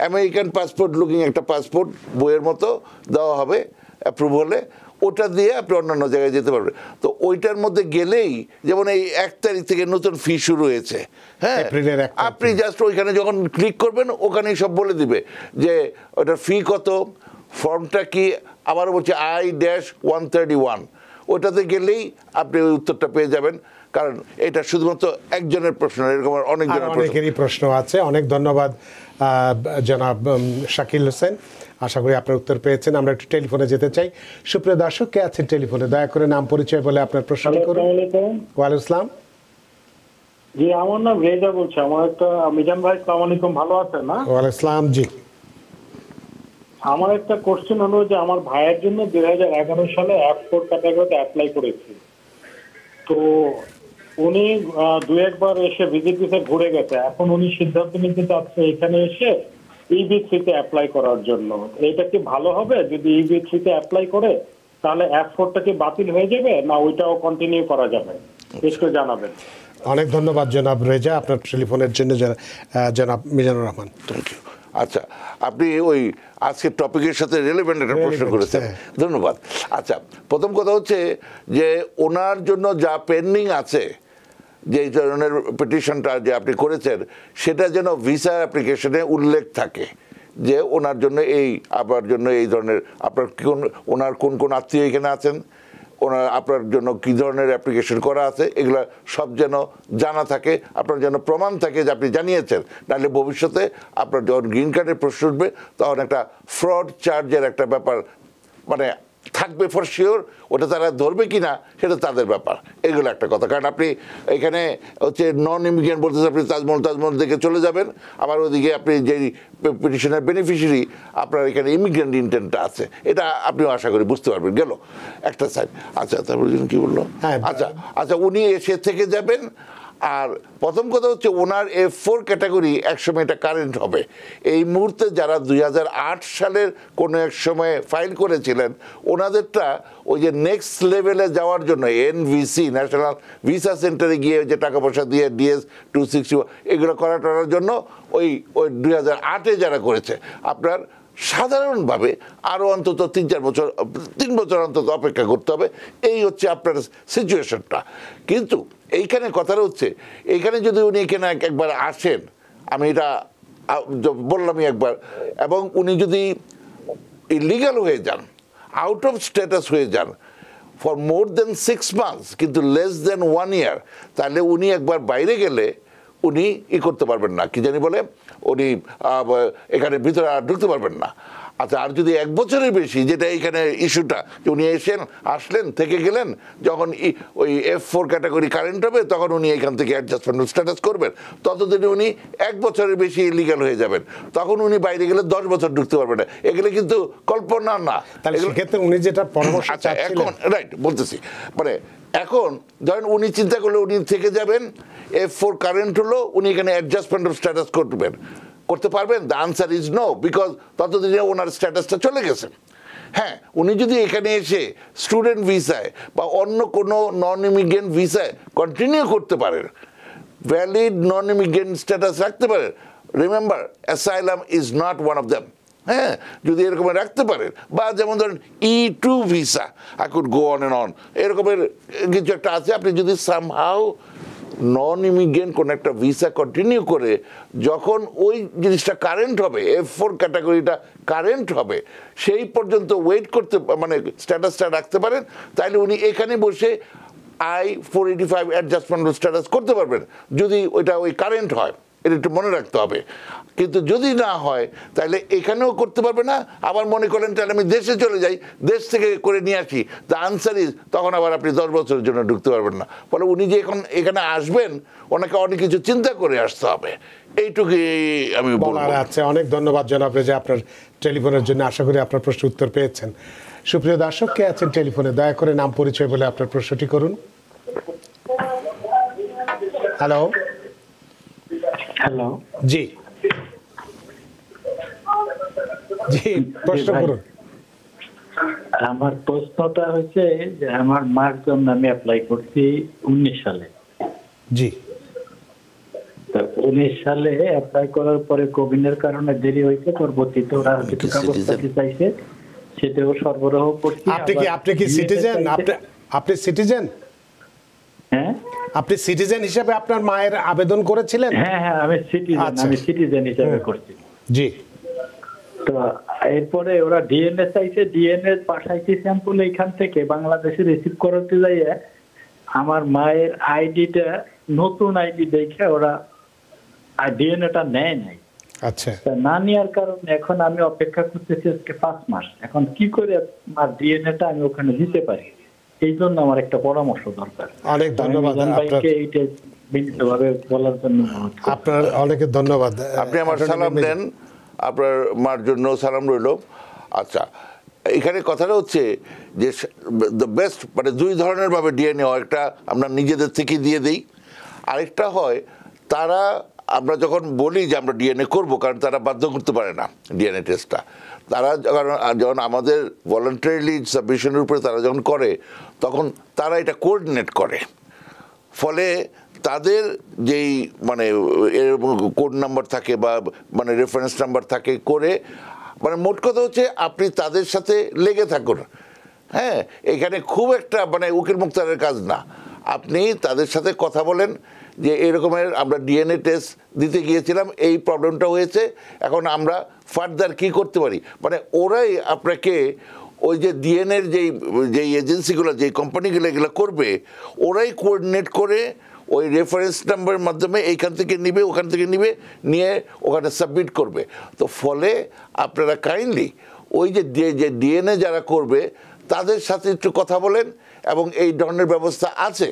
আমেরিকান পাসপোর্ট লুকিং একটা পাসপোর্ট বইয়ের মতো দেওয়া হবে অ্যাপ্রুভ হলে, ওটা দিয়ে আপনি অন্যান্য জায়গায় যেতে পারবেন। তো ওইটার মধ্যে গেলেই যেমন এই 1 তারিখ থেকে নতুন ফি শুরু হয়েছে, হ্যাঁ, এপ্রিলের 1 তারিখ আপনি জাস্ট ওইখানে যখন ক্লিক করবেন ওখানেই সব বলে দিবে যে ওটার ফি কত, ফর্মটা কি, আবার বলছে I-131, ওটাতে গেলেই আপনি ওই উত্তরটা পেয়ে যাবেন। কারণ এটা শুধুমাত্র একজনের প্রশ্ন, এরকম অনেকেরই প্রশ্ন আছে। অনেক ধন্যবাদ জনাব শাকিল হোসেন, আশা করি আপনার উত্তর পেয়েছেন। আমরা একটু টেলিফোনে যেতে চাই। সুপ্রিয় দর্শক, কে আছেন টেলিফোনে? দয়া করে নাম পরিচয় বলে আপনার প্রশ্নটি করুন। ওয়ালাইকুম আসসালাম। জি, আমার নাম রেজা বলছি। আমার একটা মিজান ভাই, আসসালামু আলাইকুম, ভালো আছেন না? ওয়ালাইকুম আসসালাম। জি, আমার একটা কোশ্চেন হলো যে আমার ভাইয়ের জন্য 2011 সালে F4 ক্যাটাগরিতে অ্যাপ্লাই করেছি। তো উনি 2-1 এসে ভিজিট ভিসা ঘুরে গেছে। এখন উনি সিদ্ধান্ত নিতে চাচ্ছে এখানে এসে EB3-তে অ্যাপ্লাই করার জন্য। এটা কি ভালো হবে? যদি EB3-তে অ্যাপ্লাই করে তাহলে F4টা কি বাতিল হয়ে যাবে, না ওইটাও কন্টিনিউ করা যাবে? একটু জানাবেন। অনেক ধন্যবাদ জনাব রেজা আপনার টেলিফোনের জন্য। জনাব মিজানুর রহমান। Thank you. আচ্ছা, আপনি ওই আজকের টপিকের সাথে রিলেভেন্ট একটা প্রশ্ন করেছেন, ধন্যবাদ। আচ্ছা, প্রথম কথা হচ্ছে যে ওনার জন্য যা পেন্ডিং আছে, যে ধরনের পিটিশনটা যে আপনি করেছেন, সেটা যেন ভিসা অ্যাপ্লিকেশনে উল্লেখ থাকে যে ওনার জন্য আপনার জন্য এই ধরনের, আপনার ওনার কোন কোন আত্মীয় এখানে আছেন, ওনার আপনার জন্য কী ধরনের অ্যাপ্লিকেশন করা আছে, এগুলো সব যেন জানা থাকে, আপনার যেন প্রমাণ থাকে যে আপনি জানিয়েছেন। নাহলে ভবিষ্যতে আপনার যখন গ্রিন কার্ডের প্রশ্ন উঠবে তখন একটা ফ্রড চার্জের একটা ব্যাপার মানে থাকবে ফর শিওর। ওটা তারা ধরবে কি না সেটা তাদের ব্যাপার, এগুলো একটা কথা। কারণ আপনি এখানে হচ্ছে নন ইমিগ্রেন্ট বলতেছে, আপনি তাজমহল দেখে চলে যাবেন, আবার ওদিকে আপনি যেই পিটিশনের বেনিফিশিয়ারি আপনার এখানে ইমিগ্রেন্ট ইন্টেন্টটা আছে, এটা আপনিও আশা করি বুঝতে পারবেন। গেল একটা সাইড। আচ্ছা, তারপরে কি বললো? আচ্ছা, উনি এসে থেকে যাবেন। আর প্রথম কথা হচ্ছে ওনার F4 ক্যাটাগরি একসময় এটা কারেন্ট হবে। এই মুহূর্তে যারা 2008 সালের কোনো এক সময় ফাইল করেছিলেন, ওনাদেরটা ওই যে নেক্সট লেভেলে যাওয়ার জন্য NVC, ন্যাশনাল ভিসা সেন্টারে গিয়ে যে টাকা পয়সা দিয়ে DS 260 এগুলো করার জন্য ওই 2008-এ যারা করেছে, আপনার সাধারণভাবে আরও অন্তত 3 বছর অন্তত অপেক্ষা করতে হবে। এই হচ্ছে আপনার সিচুয়েশনটা। কিন্তু এইখানে কথাটা হচ্ছে, এইখানে যদি উনি এখানে একবার আসেন, আমি এটা বললামই একবার, এবং উনি যদি ইলিগাল হয়ে যান, আউট অফ স্ট্যাটাস হয়ে যান ফর মোর দেন 6 মান্থস কিন্তু লেস দেন 1 ইয়ার, তাহলে উনি একবার বাইরে গেলে উনি করতে পারবেন না, কি জানি বলে, উনি এখানে ভিতরে আর ঢুকতে পারবেন না। আচ্ছা, আর যদি 1 বছরের বেশি, যেটা এখানে ইস্যুটা, উনি আসলেন থেকে গেলেন, যখন ওই F4 ক্যাটাগরি কারেন্ট হবে তখন উনি এখান থেকে অ্যাডজাস্টমেন্ট স্ট্যাটাস করবেন, ততদিনে উনি 1 বছরের বেশি ইলিগাল হয়ে যাবেন, তখন উনি বাইরে গেলে 10 বছর ঢুকতে পারবেন না। এগুলো কিন্তু কল্পনা না। সেক্ষেত্রে উনি যেটা পরামর্শ, আচ্ছা, এখন রাইট বলতেছি, মানে এখন ধরেন উনি চিন্তা করলে উনি থেকে যাবেন, F4 কারেন্ট হলো, উনি এখানে অ্যাডজাস্টমেন্ট অফ স্ট্যাটাস করতে পারবেন? The answer is no, because ততদিনে ওনার স্ট্যাটাসটা চলে গেছে। হ্যাঁ, উনি যদি এখানে এসে স্টুডেন্ট ভিসায় বা অন্য কোনো নন ইমিগ্রেন্ট ভিসায় কন্টিনিউ করতে পারেন, ভ্যালিড নন ইমিগ্রেন্ট স্ট্যাটাস রাখতে পারেন, remember asylum is not one of them. হ্যাঁ, যদি এরকম রাখতে পারেন, বা যেমন ধরেন E2 visa, I could go on and on, এরকমের কিছু একটা আছে। আপনি যদি সামহাউ নন ইমিগ্রেন্ট কোনো একটা ভিসা কন্টিনিউ করে যখন ওই জিনিসটা কারেন্ট হবে, F4 ক্যাটাগরিটা কারেন্ট হবে, সেই পর্যন্ত ওয়েট করতে, মানে স্ট্যাটাসটা রাখতে পারেন, তাইলে উনি এখানে বসে I-485 অ্যাডজাস্টমেন্ট স্ট্যাটাস করতে পারবেন, যদি ওইটা ওই কারেন্ট হয়। এটা একটু মনে রাখতে হবে। কিন্তু যদি না হয় তাহলে এখানেও করতে পারবে না। আবার মনে করেন তাহলে আমি দেশে চলে যাই, দেশ থেকে করে নিয়ে আসি, দ্য আনসার ইজ তখন আবার আপনি 10 বছরের জন্য ঢুকতে পারবেন না। ফলে উনি যে এখন এখানে আসবেন, ওনাকে অনেক কিছু চিন্তা করে আসতে হবে। এইটুকুই আমি বলার আছে। অনেক ধন্যবাদ জনাব রেজা আপনার টেলিফোনের জন্য। আশা করি আপনার প্রশ্ন উত্তর পেয়েছেন। সুপ্রিয় দর্শক, কে আছেন টেলিফোনে? দয়া করে নাম পরিচয় বলে আপনার প্রশ্নটি করুন। হ্যালো। হ্যালো। জি জি, প্রশ্ন করুন। আমার প্রশ্নটা হচ্ছে যে আমার মার জন্য আমি অ্যাপ্লাই করছি 19 সালে। জি। 19 সালে অ্যাপ্লাই করার পরে কোভিডের কারণে দেরি হয়েছে, পরবর্তীতে ওরা কিছু কাগজপত্র চাইছে, সেটাও সরবরাহ করছি। আপনি কি সিটিজেন? আপনি সিটিজেন? হ্যাঁ, আপনি সিটিজেন হিসেবে আপনার মায়ের আবেদন করেছিলেন? হ্যাঁ হ্যাঁ, আমি সিটিজেন হিসেবে করছি। জি। তো এরপরে ওরা ডিএনএ চাইছে, ডিএনএ পাঠাইছি স্যাম্পল এইখান থেকে বাংলাদেশে রিসিভ করতে যাইয়ে আমার মায়ের আইডিটা নতুন আইডি দেখে ওরা ডিএনএটা নেয় নাই। আচ্ছা। না নেওয়ার কারণে এখন আমি অপেক্ষা করতেছি আজকে 5 মাস। এখন কি করে আমার ডিএনএটা আমি ওখানে দিতে পারি, এই জন্য আমার একটা পরামর্শ দরকার। অনেক ধন্যবাদ আপনাকে এইটা বিনীতভাবে বলার জন্য। আপনার অনেক ধন্যবাদ। আপনি আমার সালাম দেন, আপনার মার জন্য সালাম রইল। আচ্ছা, এখানে কথাটা হচ্ছে যে দ্য বেস্ট মানে দুই ধরনের ভাবে ডিএনএ হয়। একটা আমরা নিজেদের থেকে দিয়ে দিই, আরেকটা হয় তারা আমরা যখন বলি যে আমরা ডিএনএ করবো, কারণ তারা বাধ্য করতে পারে না ডিএনএ টেস্টটা। তারা যখন আমাদের ভলান্টারিলি সাবমিশনের উপরে তারা যখন করে, তখন তারা এটা কোঅর্ডিনেট করে। ফলে তাদের যেই মানে কোড নাম্বার থাকে বা মানে রেফারেন্স নাম্বার থাকে করে, মানে মোট কথা হচ্ছে আপনি তাদের সাথে লেগে থাকুন। হ্যাঁ, এখানে খুব একটা মানে উকিল মুক্তারের কাজ না। আপনি তাদের সাথে কথা বলেন যে এরকমের আমরা ডিএনএ টেস্ট দিতে গিয়েছিলাম, এই প্রবলেমটা হয়েছে, এখন আমরা ফার্দার কি করতে পারি। মানে ওরাই আপনাকে ওই যে ডিএনএর যেই এজেন্সিগুলো, যেই কোম্পানিগুলো এগুলো করবে, ওরাই কোঅর্ডিনেট করে ওই রেফারেন্স নাম্বারের মাধ্যমে এইখান থেকে নিবে, ওখান থেকে নিয়ে ওখানে সাবমিট করবে। তো ফলে আপনারা কাইন্ডলি ওই যে ডিএনএ যারা করবে তাদের সাথে একটু কথা বলেন, এবং এই ধরনের ব্যবস্থা আছে।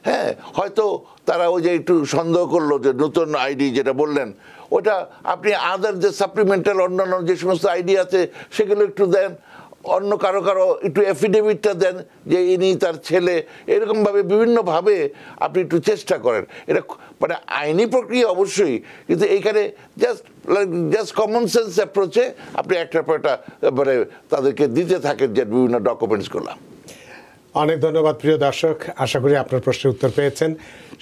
হ্যাঁ, হয়তো তারা ওই যে একটু সন্দেহ করলো যে নতুন আইডি যেটা বললেন, ওটা আপনি আদার যে সাপ্লিমেন্টাল অন্যান্য যে সমস্ত আইডি আছে সেগুলো একটু দেন, অন্য কারো একটু এফিডেভিটটা দেন যে ইনি তার ছেলে, এরকমভাবে বিভিন্নভাবে আপনি একটু চেষ্টা করেন। এটা মানে আইনি প্রক্রিয়া অবশ্যই, কিন্তু এইখানে জাস্ট কমন সেন্স অ্যাপ্রোচে আপনি একটার পর একটা মানে তাদেরকে দিতে থাকেন যে বিভিন্ন ডকুমেন্টসগুলো। অনেক ধন্যবাদ প্রিয় দর্শক, আশা করি আপনার প্রশ্নের উত্তর পেয়েছেন।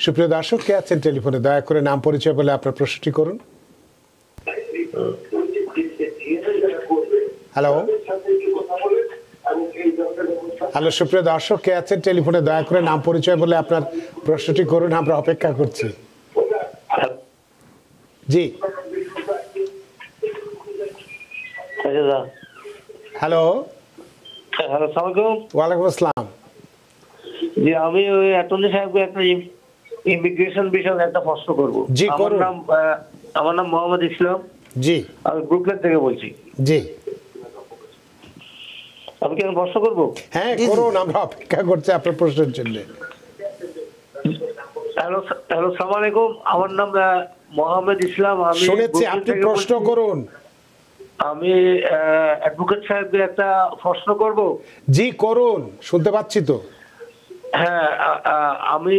সুপ্রিয় দর্শক, কে আছেন টেলিফোনে? দয়া করে নাম পরিচয় বলে আপনার প্রশ্নটি করুন। হ্যালো হ্যালো, সুপ্রিয় দর্শক, কে আছেন টেলিফোনে? দয়া করে নাম পরিচয় বলে আপনার প্রশ্নটি করুন, আমরা অপেক্ষা করছি। জি, হ্যালো। হ্যালো, সালামালাইকুম। ওয়ালাইকুম আসসালাম। জি, আমি ওই অ্যাটর্নি সাহেবকে একটা ইমিগ্রেশন বিষয়ে একটা প্রশ্ন করব। জি, করুন। আমার নাম মোহাম্মদ ইসলাম। জি, আমি ব্রুকলেন থেকে বলছি। জি, আমি কি প্রশ্ন করব? হ্যাঁ করুন, আমরা অপেক্ষা করছি আপনার প্রশ্নের জন্য। হ্যালো হ্যালো, সালাম আলাইকুম। আমার নাম মোহাম্মদ ইসলাম। আমি শুনেছি, আপনি প্রশ্ন করুন। আমি অ্যাডভোকেট সাহেবকে একটা প্রশ্ন করব। জি করুন, শুনতে পাচ্ছি তো। হ্যাঁ, আমি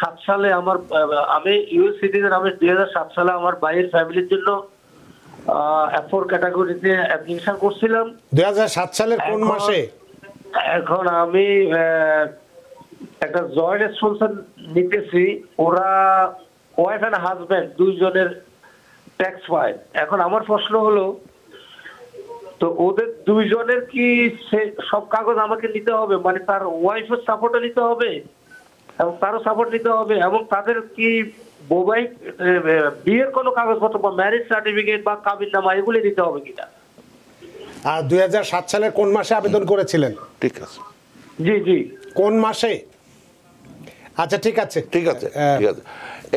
7 সালে আমি ইউএস সিটিজেন। আমি 2007 সালে আমার ভাইয়ের ফ্যামিলির জন্য F4 ক্যাটাগরিতে অ্যাপ্লিকেশন করছিলাম। 2007 সালের কোন মাসে? এখন আমি একটা জয়েন্ট রেসপন্সিবল নিতেছি। ওরা ওয়াইফ এন্ড হাজবেন্ড দুইজনের ট্যাক্স ফাইল। এখন আমার প্রশ্ন হলো, তো ওদের দুইজনের কি সব কাগজ আমাকে নিতে হবে? মানে তার ওয়াইফের সাপোর্টও নিতে হবে এবং তারও সাপোর্ট নিতে হবে, এবং তাদের কি বৈবাহিক বিয়ের কোনো কাগজপত্র বা ম্যারেজ সার্টিফিকেট বা কাবিননামা এগুলি দিতে হবে কিনা? আর 2007 সালের কোন মাসে আবেদন করেছিলেন? ঠিক আছে। জি জি। কোন মাসে? আচ্ছা, ঠিক আছে ঠিক আছে ঠিক আছে।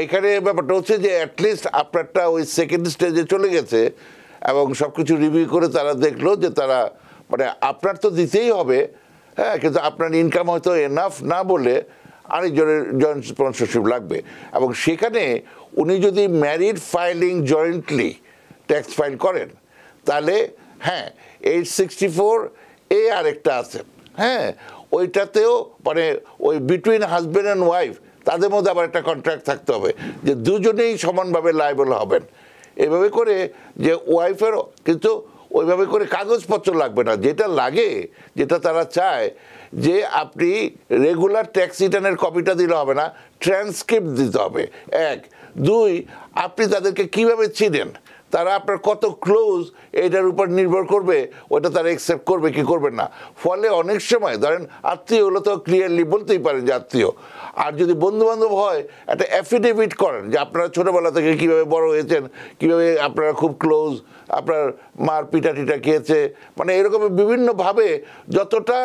এখানে ব্যাপারটা হচ্ছে যে অ্যাটলিস্ট আপনারটা ওই সেকেন্ড স্টেজে চলে গেছে এবং সব কিছু রিভিউ করে তারা দেখলো যে তারা মানে আপনার তো দিতেই হবে। হ্যাঁ, কিন্তু আপনার ইনকাম হয়তো এনাফ না বলে আরেকজনের জয়েন্ট স্পন্সরশিপ লাগবে, এবং সেখানে উনি যদি married filing jointly tax file করেন তাহলে হ্যাঁ 864A আরেকটা আছে। হ্যাঁ, ওইটাতেও মানে ওই বিটুইন হাজব্যান্ড অ্যান্ড ওয়াইফ তাদের মধ্যে আবার একটা কন্ট্রাক্ট থাকতে হবে যে দুজনেই সমানভাবে লায়াবল হবেন। এভাবে করে যে ওয়াইফেরও কিন্তু ওইভাবে করে কাগজপত্র লাগবে না। যেটা লাগে, যেটা তারা চায় যে আপনি রেগুলার ট্যাক্স রিটার্নের কপিটা দিলে হবে না, ট্রান্সক্রিপ্ট দিতে হবে। 1, 2, আপনি তাদেরকে কিভাবে চিনেন, তারা আপনার কত ক্লোজ এটার উপর নির্ভর করবে, ওটা তারা অ্যাকসেপ্ট করবে কি করবে না। ফলে অনেক সময় ধরেন আত্মীয় হলে তো ক্লিয়ারলি বলতেই পারেন যে আত্মীয়, আর যদি বন্ধু বান্ধব হয় একটা অ্যাফিডেভিট করেন যে আপনারা ছোটোবেলা থেকে কীভাবে বড় হয়েছেন, কীভাবে আপনারা খুব ক্লোজ, আপনার মার পিঠা টিটা খেয়েছে, মানে এরকম বিভিন্নভাবে যতটা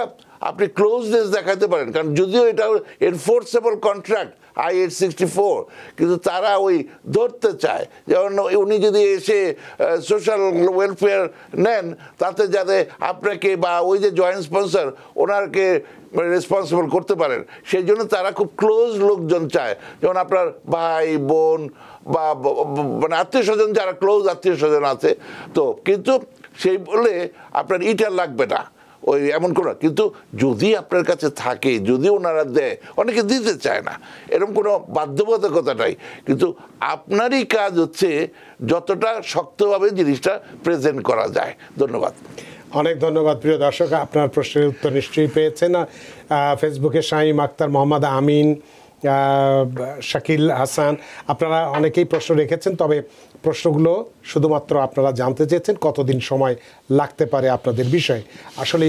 আপনি ক্লোজনেস দেখাতে পারেন। কারণ যদিও এটা এনফোর্সেবল কন্ট্রাক্ট I-864, কিন্তু তারা ওই ধরতে চায়, যেমন উনি যদি এসে সোশ্যাল ওয়েলফেয়ার নেন তাতে যাতে আপনাকে বা ওই যে জয়েন্ট স্পন্সর ওনাকে রেসপন্সিবল করতে পারেন, সেই জন্য তারা খুব ক্লোজ লোকজন চায়, যেমন আপনার ভাই বোন বা মানে আত্মীয় স্বজন, যারা ক্লোজ আত্মীয় স্বজন আছে। তো কিন্তু সেই বলে আপনার ইটা লাগবে না ওই এমন কোনো, কিন্তু যদি আপনার কাছে থাকে, যদি ওনারা দেয়, অনেকে দিতে চায় না, এরকম কোনো বাধ্যবাধকতা নাই, কিন্তু আপনারই কাজ হচ্ছে যতটা শক্তভাবে জিনিসটা প্রেজেন্ট করা যায়। ধন্যবাদ। অনেক ধন্যবাদ প্রিয় দর্শক, আপনার প্রশ্নের উত্তর নিশ্চয়ই পেয়েছেন। ফেসবুকে শামীম আক্তার, মোহাম্মদ আমিন, শাকিল হাসান, আপনারা অনেকেই প্রশ্ন রেখেছেন, তবে প্রশ্নগুলো শুধুমাত্র আপনারা জানতে চেয়েছেন কতদিন সময় লাগতে পারে আপনাদের বিষয়ে। আসলে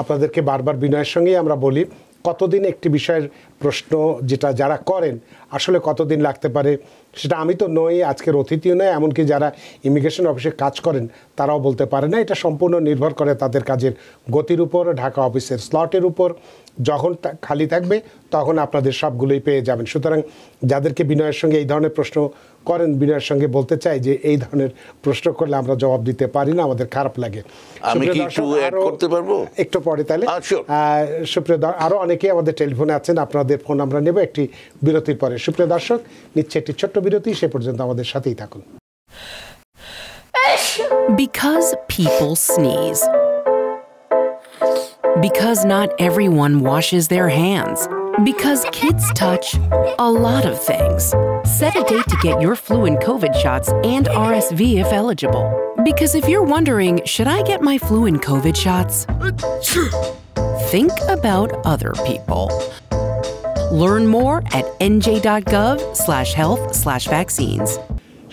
আপনাদেরকে বারবার বিনয়ের সঙ্গেই আমরা বলি, কতদিন একটি বিষয়ের প্রশ্ন যেটা যারা করেন আসলে কতদিন লাগতে পারে সেটা আমি তো নই, আজকের অতিথিও নয়, এমনকি যারা ইমিগ্রেশন অফিসে কাজ করেন তারাও বলতে পারে না। এটা সম্পূর্ণ নির্ভর করে তাদের কাজের গতির উপর, ঢাকা অফিসের স্লটের উপর। যখন খালি থাকবে তখন আপনাদের সবগুলোই পেয়ে যাবেন। সুতরাং যাদেরকে বিনয়ের সঙ্গে এই ধরনের প্রশ্ন করেন, বিনয়ের সঙ্গে বলতে চাই যে এই ধরনের প্রশ্ন করলে আমরা জবাব দিতে পারি না, আমাদের খারাপ লাগে। আমি কি একটু অ্যাড করতে পারবো একটু পরে? তাহলে সুপ্রিয় আরও অনেকেই আমাদের টেলিফোনে আছেন, আপনাদের ফোন আমরা নেব একটি বিরতির পরে। সুপ্রিয় দর্শক, নিচ্ছে একটি ছোট্ট বিরতি, সে পর্যন্ত আমাদের সাথেই থাকুন। Because people sneeze. Because not everyone washes their hands. Because kids touch a lot of things. Set a date to get your flu and COVID shots and RSV if eligible. Because if you're wondering, should I get my flu and COVID shots? Think about other people. Learn more at nj.gov/health/vaccines.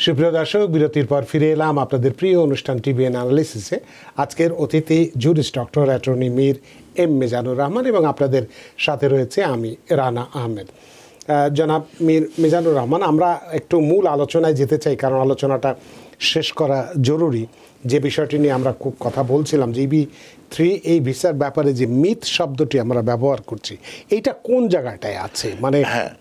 সুপ্রিয় দর্শক, বিরতির পর ফিরে এলাম আপনাদের প্রিয় অনুষ্ঠান TVN অ্যানালিসিসে। আজকের অতিথি jurist doctor attorney Mir M Mizanur Rahman, এবং আপনাদের সাথে রয়েছে আমি রানা আহমেদ। জনাব মীর মিজানুর রহমান, আমরা একটু মূল আলোচনায় যেতে চাই, কারণ আলোচনাটা শেষ করা জরুরি। যে বিষয়টি নিয়ে আমরা খুব কথা বলছিলাম, যে EB-3 এই ভিসার ব্যাপারে যে মিথ শব্দটি আমরা ব্যবহার করছি, এইটা কোন জায়গাটায় আছে, মানে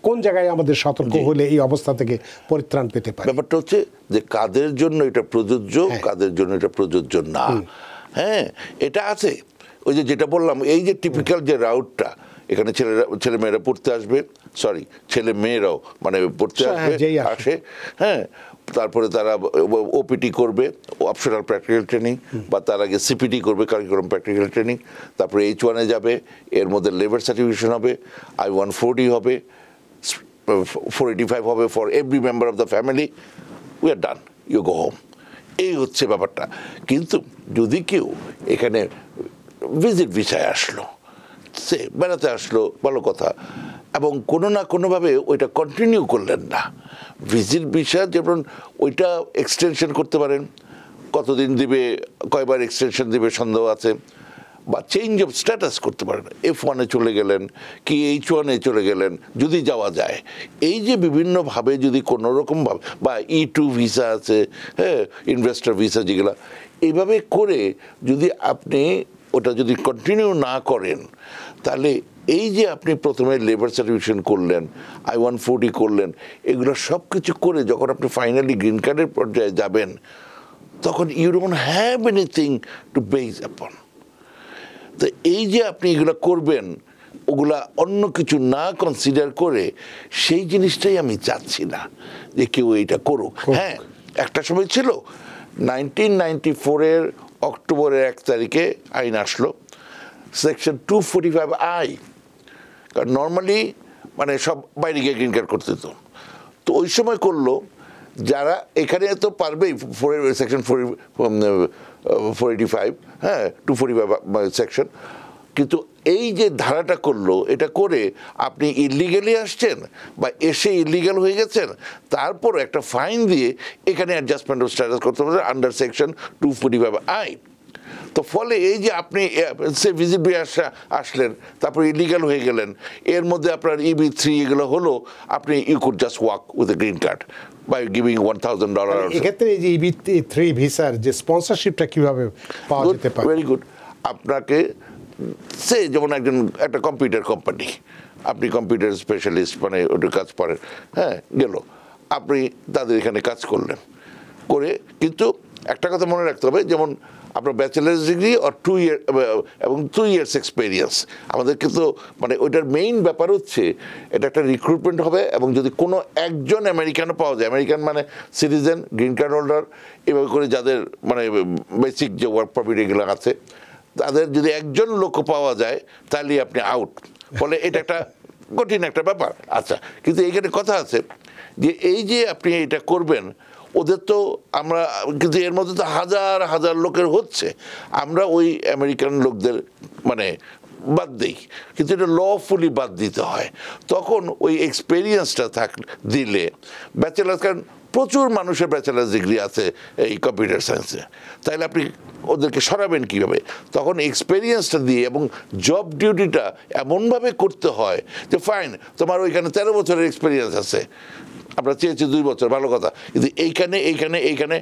কোন জায়গায় আমাদের সতর্ক হলে এই অবস্থা থেকে পরিত্রাণ পেতে পারে? ব্যাপারটা হচ্ছে যে কাদের জন্য এটা প্রযোজ্য, কাদের জন্য এটা প্রযোজ্য না। হ্যাঁ, এটা আছে। ওই যে যেটা বললাম, এই যে টিপিক্যাল যে রাউটটা, এখানে ছেলে মেয়েরা পড়তে আসবে, সরি ছেলে মেয়েরাও মানে পড়তে আসে, হ্যাঁ, তারপরে তারা ওপিটি করবে, অপশনাল প্র্যাকটিক্যাল ট্রেনিং, বা তার আগে সিপিটি করবে, কারিকুলাম প্র্যাকটিক্যাল ট্রেনিং, তারপরে H1 যাবে, এর মধ্যে লেবার সার্টিফিকেশন হবে, I-140 হবে, 485 হবে for every member of the family. We are done, you go home. এই হচ্ছে ব্যাপারটা। কিন্তু যদি কেউ এখানে ভিজিট ভিসায় আসলো, সে বেড়াতে আসলো, ভালো কথা, এবং কোনো না কোনোভাবে ওইটা কন্টিনিউ করলেন না, ভিজিট ভিসা যেমন ওইটা এক্সটেনশন করতে পারেন, কতদিন দিবে, কয়বার এক্সটেনশন দিবে সন্দেহ আছে, বা চেঞ্জ অফ স্ট্যাটাস করতে পারেন, F1 চলে গেলেন কি H1 চলে গেলেন, যদি যাওয়া যায়। এই যে বিভিন্নভাবে যদি কোনো রকমভাবে, বা E2 ভিসা আছে, হ্যাঁ, ইনভেস্টর ভিসা যেগুলো, এইভাবে করে যদি আপনি ওটা যদি কন্টিনিউ না করেন, তাহলে এই যে আপনি প্রথমে লেবার সার্টিফিকেশন করলেন, I-140 করলেন, এগুলো সব কিছু করে যখন আপনি ফাইনালি গ্রিন কার্ডের পর্যায়ে যাবেন, তখন you don't have anything to base upon. তো এই যে আপনি এগুলো করবেন, ওগুলা অন্য কিছু না কনসিডার করে, সেই জিনিসটাই আমি চাচ্ছি না যে কেউ এইটা করুক। হ্যাঁ, একটা সময় ছিল 1994 অক্টোবরের 1 তারিখে আইন আসলো, সেকশন 245I, কারণ নর্মালি মানে সব বাইরে গিয়ে গ্রিন কার্ড করতে হতো। তো ওই সময় করলো যারা এখানে তো পারবেই, সেকশন 485, হ্যাঁ, 245 সেকশন, কিন্তু এই যে ধারাটা করলো, এটা করে আপনি ইলিগালি আসছেন বা এসে ইলিগাল হয়ে গেছেন, তারপর একটা ফাইন দিয়ে এখানে অ্যাডজাস্টমেন্ট অফ স্ট্যাটাস করতে পারবেন আন্ডার সেকশন 245I। তো ফলে এই যে আপনি সে ভিজিট দিয়ে আসলেন, তারপর ইলিগাল হয়ে গেলেন, এর মধ্যে আপনার EB3 এগুলো হলো, আপনি you could just walk with a green card by giving $1,000। এক্ষেত্রে এই যে EB3 ভিসার যে স্পন্সরশিপটা কিভাবে পাওয়া যেতে পারে? Very good. আপনাকে সে যেমন একটা কম্পিউটার কোম্পানি, আপনি কম্পিউটার স্পেশালিস্ট, মানে ওটার কাজ পারেন, হ্যাঁ, গেল আপনি তাদের এখানে কাজ করলেন, করে কিন্তু একটা কথা মনে রাখতে হবে, যেমন আপনার ব্যাচেলার্স ডিগ্রি আর 2 ইয়ার এবং 2 ইয়ার্স এক্সপেরিয়েন্স। আমাদের কিন্তু মানে ওইটার মেইন ব্যাপার হচ্ছে এটা একটা রিক্রুটমেন্ট হবে, এবং যদি কোনো একজন আমেরিকানও পাওয়া যায়, আমেরিকান মানে সিটিজেন, গ্রিন কার্ড হোল্ডার, এভাবে করে যাদের মানে বেসিক যে ওয়ার্ক পারমিট এগুলো আছে, তাদের যদি একজন লোক পাওয়া যায় তাহলে আপনি আউট। ফলে এটা একটা কঠিন একটা ব্যাপার। আচ্ছা, কিন্তু এইখানে কথা আছে যে এই যে আপনি এটা করবেন, ওদের তো আমরা কিন্তু এর মধ্যে তো হাজার হাজার লোকের হচ্ছে, আমরা ওই আমেরিকান লোকদের মানে বাদ দিই, কিন্তু এটা লফুলি বাদ দিতে হয়। তখন ওই এক্সপেরিয়েন্সটা দিলে ব্যাচেলার্স, কারণ প্রচুর মানুষের ব্যাচেলার্স ডিগ্রি আছে এই কম্পিউটার সায়েন্সে, তাইলে আপনি ওদেরকে সরাবেন কীভাবে? তখন এক্সপেরিয়েন্সটা দিয়ে এবং জব ডিউটিটা এমনভাবে করতে হয় যে ফাইন, তোমার ওইখানে 13 বছরের এক্সপেরিয়েন্স আছে, আমরা চেয়েছি 2 বছর, ভালো কথা, কিন্তু এইখানে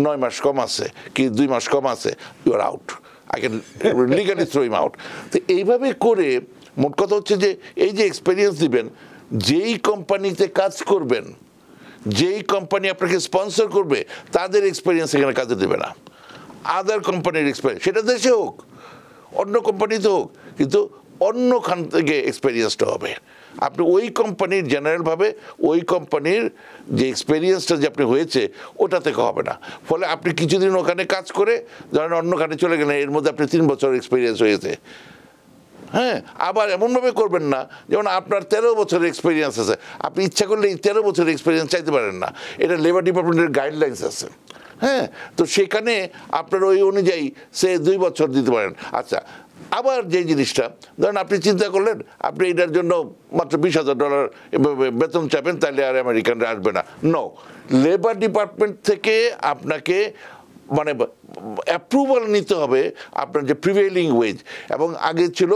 9 মাস কম আছে কি 2 মাস কম আছে, you are out, I can legally throw him out. তো এইভাবে করে মোট কথা হচ্ছে যে এই যে এক্সপেরিয়েন্স দিবেন, যেই কোম্পানিতে কাজ করবেন, যেই কোম্পানি আপনাকে স্পন্সর করবে, তাদের এক্সপেরিয়েন্স এখানে কাজে দেবে না, আদার কোম্পানির এক্সপেরিয়েন্স, সেটা দেশে হোক অন্য কোম্পানিতে হোক, কিন্তু অন্য খান থেকে এক্সপেরিয়েন্সটা হবে। আপনি ওই কোম্পানির জেনারেলভাবে ওই কোম্পানির যে এক্সপেরিয়েন্সটা যে আপনি হয়েছে ওটা থেকে হবে না। ফলে আপনি কিছুদিন ওখানে কাজ করে ধরেন অন্য খানে চলে গেলেন, এর মধ্যে আপনি 3 বছর এক্সপেরিয়েন্স হয়েছে, হ্যাঁ, আবার এমনভাবে করবেন না যেমন আপনার 13 বছরের এক্সপেরিয়েন্স আছে, আপনি ইচ্ছা করলে এই 13 বছরের এক্সপেরিয়েন্স চাইতে পারেন না, এটা লেবার ডিপার্টমেন্টের গাইডলাইন্স আছে, হ্যাঁ, তো সেখানে আপনার ওই অনুযায়ী সে 2 বছর দিতে পারেন। আচ্ছা, আবার যে জিনিসটা ধরেন আপনি চিন্তা করলেন আপনি এটার জন্য মাত্র $20,000 বেতন চাবেন, তাহলে আর আমেরিকানরা আসবে না। নো, লেবার ডিপার্টমেন্ট থেকে আপনাকে মানে অ্যাপ্রুভাল নিতে হবে আপনার যে প্রিভেইলিং ওয়েজ, এবং আগে ছিল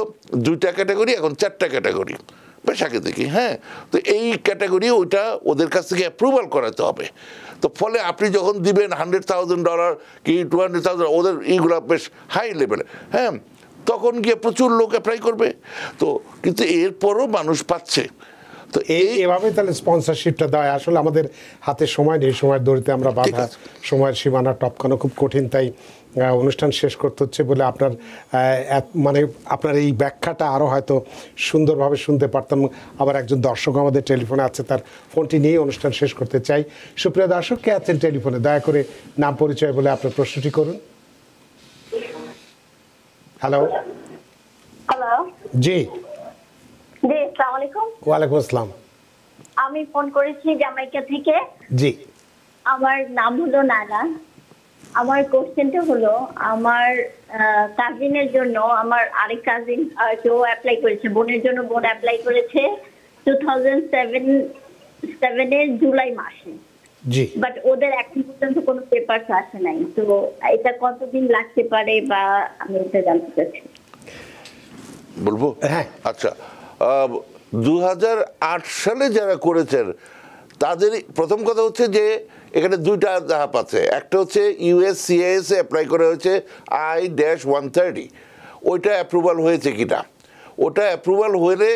2টা ক্যাটাগরি, এখন 4টা ক্যাটাগরি বেশ আগে দেখি, হ্যাঁ, তো এই ক্যাটাগরি ওইটা ওদের কাছ থেকে অ্যাপ্রুভাল করাতে হবে। তো ফলে আপনি যখন দিবেন $100,000 কি 200,000, ওদের এইগুলো বেশ হাই লেভেলে, হ্যাঁ, তখন গিয়ে প্রচুর লোক অ্যাপ্লাই করবে। তো কিন্তু এরপরও মানুষ পাচ্ছে। তো এভাবে তাহলে স্পন্সরশিপটা দেয়। আসলে আমাদের হাতে সময় নেই, সময়ের দড়িতে আমরা বাধা, সময়ের সীমানা টপকানো খুব কঠিন, তাই অনুষ্ঠান শেষ করতে হচ্ছে বলে আপনার মানে আপনার এই ব্যাখ্যাটা আরও হয়তো সুন্দরভাবে শুনতে পারতাম। আবার একজন দর্শক আমাদের টেলিফোনে আছে, তার ফোনটি নিয়ে অনুষ্ঠান শেষ করতে চাই। সুপ্রিয় দর্শক, কে আছেন টেলিফোনে? দয়া করে নাম পরিচয় বলে আপনার প্রশ্নটি করুন। হ্যালো। হ্যালো। জি জি, আসসালামু আলাইকুম। ওয়ালাইকুম আসসালাম। আমি ফোন করেছি জামাইকা থেকে। জি, আমার নাম হলো নানা। আমার কোশ্চেনটা হলো, আমার কাজিনের জন্য, আমার আরেক কাজিন কেউ অ্যাপ্লাই করেছে, বোনের জন্য বোন অ্যাপ্লাই করেছে 2007 জুলাই মাসে। জি, বাট ওদের এখন পর্যন্ত কোনো পেপারস আসে নাই। তো এটা কতদিন লাগতে পারে বা আমি এটা জানতে চাচ্ছি। বলবো? হ্যাঁ। আচ্ছা, 2008 সালে যারা করেছেন তাদের প্রথম কথা হচ্ছে যে এখানে 2টা ধাপ আছে। একটা হচ্ছে USCIS অ্যাপ্লাই করা হয়েছে I-130, ওইটা অ্যাপ্রুভাল হয়েছে কিনা, ওটা অ্যাপ্রুভাল হলে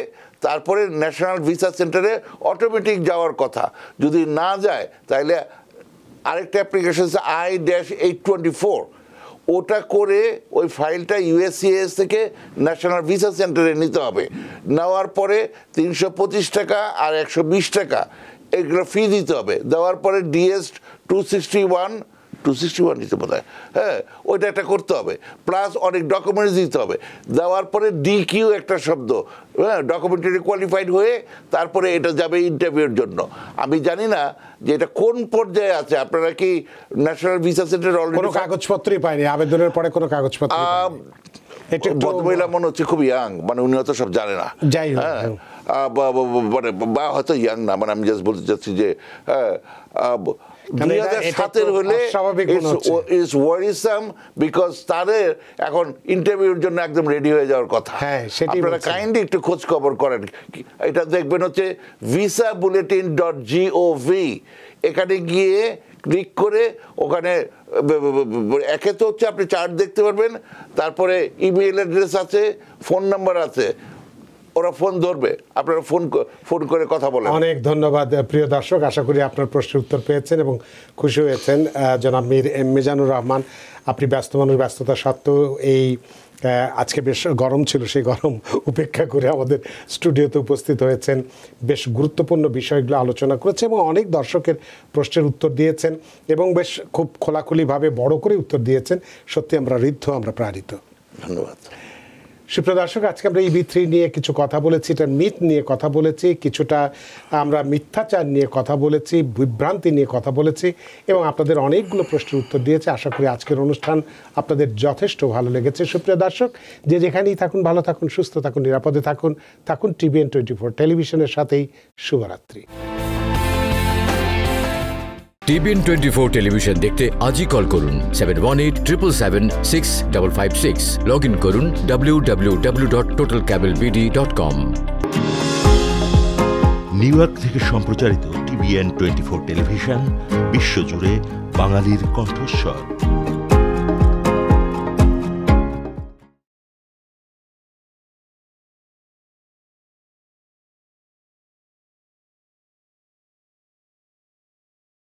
তারপরে ন্যাশনাল ভিসা সেন্টারে অটোমেটিক যাওয়ার কথা। যদি না যায় তাহলে আরেকটা অ্যাপ্লিকেশন আছে I-824, ওটা করে ওই ফাইলটা USCIS থেকে ন্যাশনাল ভিসা সেন্টারে নিতে হবে। নেওয়ার পরে 325 টাকা আর 120 টাকা এগুলো ফি দিতে হবে। দেওয়ার পরে DS 261 দিতে বোধ হয়, হ্যাঁ, ওইটা একটা করতে হবে, প্লাস অনেক ডকুমেন্টস দিতে হবে। দেওয়ার পরে DQ একটা শব্দ, হ্যাঁ, ডকুমেন্টারি কোয়ালিফাইড হয়ে তারপরে এটা যাবে ইন্টারভিউর জন্য। আমি জানি না যে এটা কোন পর্যায়ে আছে। আপনারা কি ন্যাশনাল ভিসা সেন্টার অলরেডি কোনো কাগজপত্রই পাইনি? আবেদনের পরে কোনো কাগজপত্র? এটা একটু- ভদ্রমহিলা মনে হচ্ছে খুব ইয়াং, মানে উনি হয়তো সব জানে না। যাই হোক, হ্যাঁ, মানে বা হয়তো ইয়াং না, মানে আমি জাস্ট বলতে চাচ্ছি যে 2007 হলে অস্বাভাবিক মনে হচ্ছে। ইজ ওয়ারিসাম, বিকজ তাদের এখন ইন্টারভিউর জন্য একদম রেডি হয়ে যাওয়ার কথা। হ্যাঁ, সেটাই আপনারা বলছিলাম। কাইন্ডলি একটু খোঁজ খবর করেন, এটা দেখবেন হচ্ছে visabulletin.gov, এখানে গিয়ে ক্লিক করে ওখানে একে তো হচ্ছে আপনি চার্ট দেখতে পারবেন, তারপরে ইমেল অ্যাড্রেস আছে, ফোন নাম্বার আছে, ওরা ফোন ধরবে, আপনারা ফোন করে কথা বলেন। অনেক ধন্যবাদ প্রিয় দর্শক, আশা করি আপনার প্রশ্নের উত্তর পেয়েছেন এবং খুশি হয়েছেন। জনাব মিজানুর রহমান, আপনি ব্যস্ত মানুষ, ব্যস্ততা সত্ত্বেও এই আজকে বেশ গরম ছিল, সেই গরম উপেক্ষা করে আমাদের স্টুডিওতে উপস্থিত হয়েছেন, বেশ গুরুত্বপূর্ণ বিষয়গুলো আলোচনা করেছে এবং অনেক দর্শকের প্রশ্নের উত্তর দিয়েছেন এবং বেশ খুব খোলাখুলিভাবে বড় করে উত্তর দিয়েছেন। সত্যি আমরা ঋদ্ধ, আমরা প্রাণিত। ধন্যবাদ। সুপ্রিয় দর্শক, আজকে আমরা EB3 নিয়ে কিছু কথা বলেছি, এটা মিথ নিয়ে কথা বলেছি, কিছুটা আমরা মিথ্যাচার নিয়ে কথা বলেছি, বিভ্রান্তি নিয়ে কথা বলেছি এবং আপনাদের অনেকগুলো প্রশ্নের উত্তর দিয়েছে। আশা করি আজকের অনুষ্ঠান আপনাদের যথেষ্ট ভালো লেগেছে। সুপ্রিয় দর্শক, যে যেখানেই থাকুন, ভালো থাকুন, সুস্থ থাকুন, নিরাপদে থাকুন, থাকুন TBN 24 টেলিভিশনের সাথেই। শুভরাত্রি। TBN 24 টেলিভিশন দেখতে আজই কল করুন 7187776556। লগ ইন করুন www.totalcablebd.com। নিউ ইয়র্ক থেকে সম্প্রচারিত TBN 24 টেলিভিশন বিশ্বজুড়ে বাঙালির কণ্ঠস্বর।